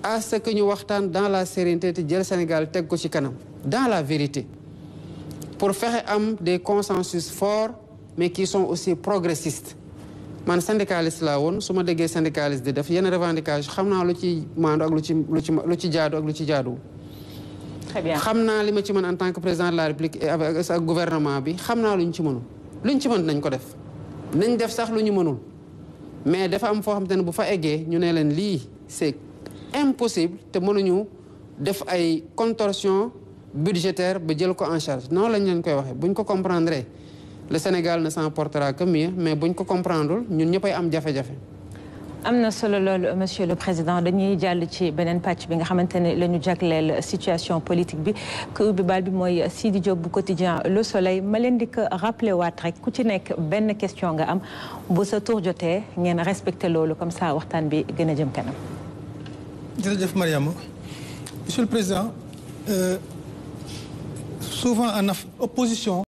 à ce que ñu waxtaan dans la sérénité te jël Sénégal teg ko ci kanam dans la vérité pour fexe am des consensus forts mais qui sont aussi progressistes man syndicaliste laa woon su ma déggee syndicaliste di def yenn revendication xam naa lu ci maandu ak lu ci jaadu ak lu ci jaadu. Très bien. xam naa li ma ci mën en tant que président de la République et avec ak gouvernement bi xam naa lu ñu ci mënul luñ ci mën nañ ko def nañ def sax lu ñu mënul mais dafa am foo xam te ne bu fa eggee ñu ne leen lii c'est impossible te mënuñu def ay contorsion budgétaire ba jël ko en charge noonu lañ leen koy waxee buñ ko comprendre le Sénégal ne s'en portera que mieux mais buñ ko comprendre ñun ñëppay am jafe-jafe. am na solo loolu monsieur le président dañuy jàll ci beneen pàcc bi nga xamante ne la ñu jagleel situation politique bi ku ubbi baal bi mooy Sidi Diop bu quotidien Le Soleil ma leen di ko rappelé waat rek ku ci nekk benn question nga am bu sa tour jotee ngeen respecté loolu comme ça waxtaan bi gën a jëm kanam. jërëjëf Mariama monsieur le président souvent en opposition